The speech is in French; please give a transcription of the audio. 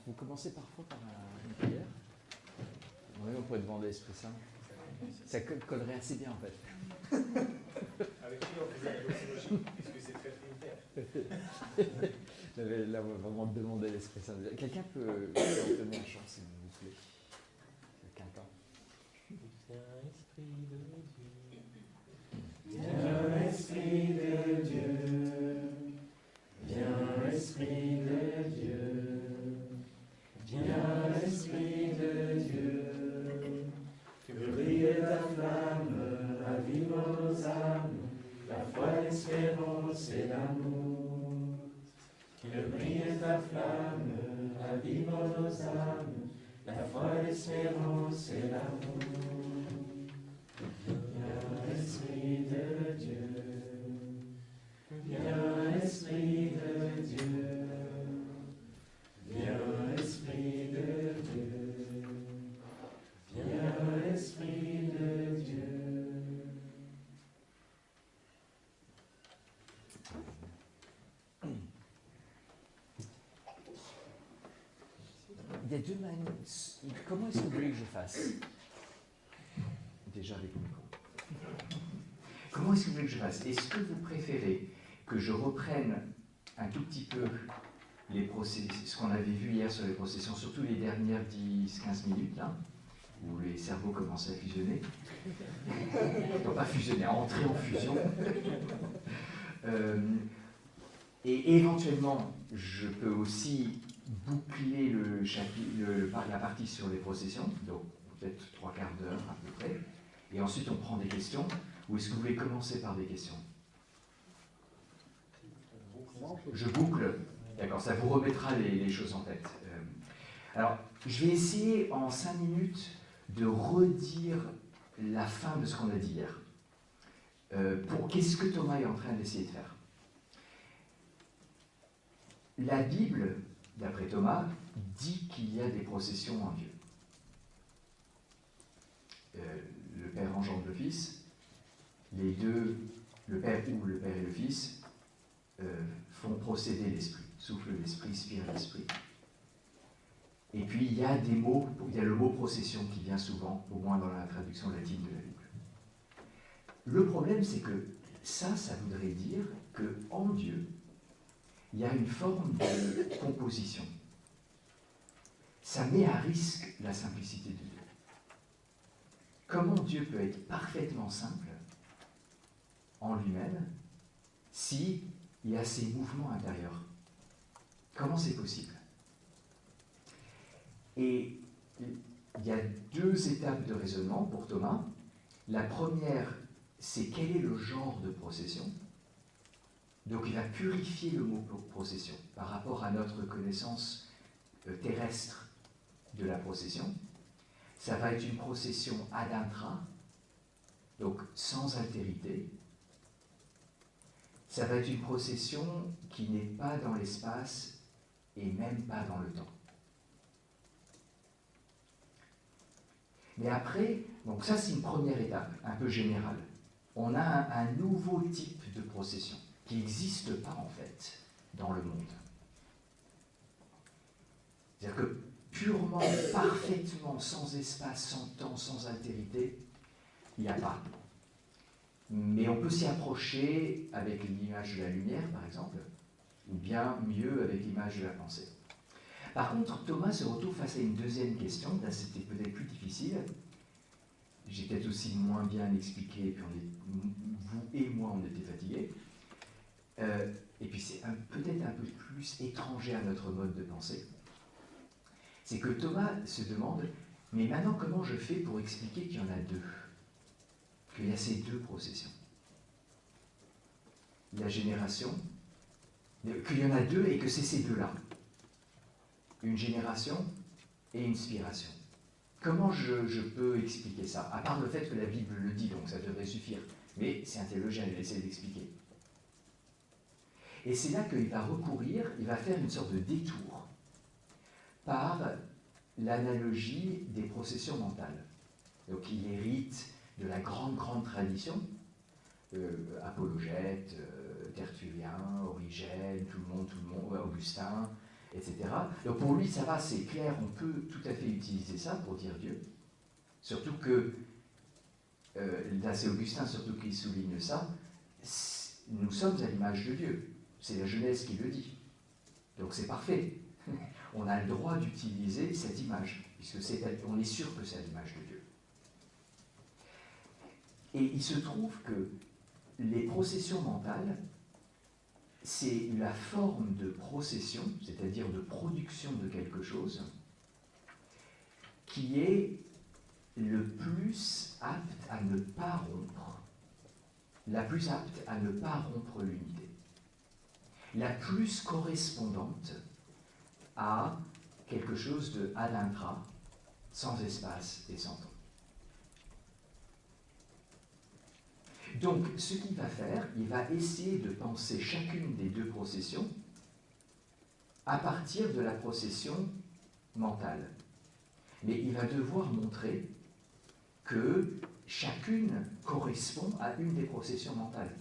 vous commencez parfois par une prière. Oui, on pourrait demander l'Esprit Saint. Ça collerait assez bien en fait. Avec qui on faisait la doxologie, puisque c'est très trinitaire. J'avais là vraiment demandé l'Esprit Saint. Quelqu'un peut donner un chant, s'il vous plaît. Quelqu'un. Viens, Esprit de Dieu. Viens, Esprit de Dieu. Viens, Esprit de Dieu. Que brille ta flamme, ravive nos âmes, la foi, l'espérance et l'amour. Que brille ta flamme, ravive nos âmes, la foi, l'espérance et l'amour. Viens, Esprit de Dieu. Viens, Esprit de Dieu. Viens, Esprit de Dieu. Viens, Esprit de Dieu. Il y a deux manières. Comment est-ce que vous voulez que je fasse? Déjà avec le micro. Comment est-ce que vous voulez que je fasse? Est-ce que vous préférez que je reprenne un tout petit peu ce qu'on avait vu hier sur les processions, surtout les dernières 10-15 minutes, là, où les cerveaux commençaient à fusionner? Non, pas fusionner, à entrer en fusion. Et éventuellement, je peux aussi boucler la partie sur les processions, donc peut-être 3/4 d'heure à peu près, et ensuite on prend des questions. Ou est-ce que vous voulez commencer par des questions? Je boucle. D'accord, ça vous remettra les choses en tête. Alors, je vais essayer en 5 minutes de redire la fin de ce qu'on a dit hier. Qu'est-ce que Thomas est en train d'essayer de faire? La Bible, d'après Thomas, dit qu'il y a des processions en Dieu. Le Père engendre le Fils. Les deux, le Père ou le Père et le Fils, font procéder l'Esprit, souffle l'Esprit, spire l'Esprit. Et puis il y a le mot procession qui vient souvent, au moins dans la traduction latine de la Bible. Le problème, c'est que ça voudrait dire qu'en Dieu, il y a une forme de composition. Ça met à risque la simplicité de Dieu. Comment Dieu peut être parfaitement simple en lui-même s'il y a ces mouvements intérieurs? Comment c'est possible? Et il y a 2 étapes de raisonnement pour Thomas. La première, c'est quel est le genre de procession. Donc il va purifier le mot procession par rapport à notre connaissance terrestre de la procession. Ça va être une procession ad intra, donc sans altérité. Ça va être une procession qui n'est pas dans l'espace et même pas dans le temps. Mais après, donc ça c'est une première étape, un peu générale. On a un nouveau type de procession qui n'existe pas en fait dans le monde. C'est-à-dire que purement, parfaitement, sans espace, sans temps, sans altérité, il n'y a pas. Mais on peut s'y approcher avec l'image de la lumière, par exemple, ou bien mieux avec l'image de la pensée. Par contre, Thomas se retrouve face à une deuxième question, là c'était peut-être plus difficile. J'ai peut-être aussi moins bien expliqué, et puis vous et moi on était fatigués. Et puis c'est peut-être un peu plus étranger à notre mode de pensée. C'est que Thomas se demande, mais maintenant comment je fais pour expliquer qu'il y en a 2? Qu'il y a ces 2 processions. La génération, qu'il y en a 2 et que c'est ces 2-là. Une génération et une spiration. Comment je peux expliquer ça? À part le fait que la Bible le dit, donc ça devrait suffire. Mais c'est un théologien, il essaie d'expliquer. Et c'est là qu'il va il va faire une sorte de détour par l'analogie des processions mentales. Donc il hérite de la grande tradition, Apologète, Tertullien, Origène, tout le monde, Augustin, etc. Donc pour lui, ça va, c'est clair, on peut tout à fait utiliser ça pour dire Dieu. Surtout que, là c'est Augustin surtout qui souligne ça, nous sommes à l'image de Dieu. C'est la Genèse qui le dit. Donc c'est parfait. On a le droit d'utiliser cette image, puisque on est sûr que c'est à l'image de Dieu. Et il se trouve que les processions mentales, c'est la forme de procession, c'est-à-dire de production de quelque chose, qui est le plus apte à ne pas rompre, la plus apte à ne pas rompre l'unité, la plus correspondante à quelque chose de ad intra, sans espace et sans temps. Donc, ce qu'il va faire, il va essayer de penser chacune des deux processions à partir de la procession mentale. Mais il va devoir montrer que chacune correspond à une des processions mentales.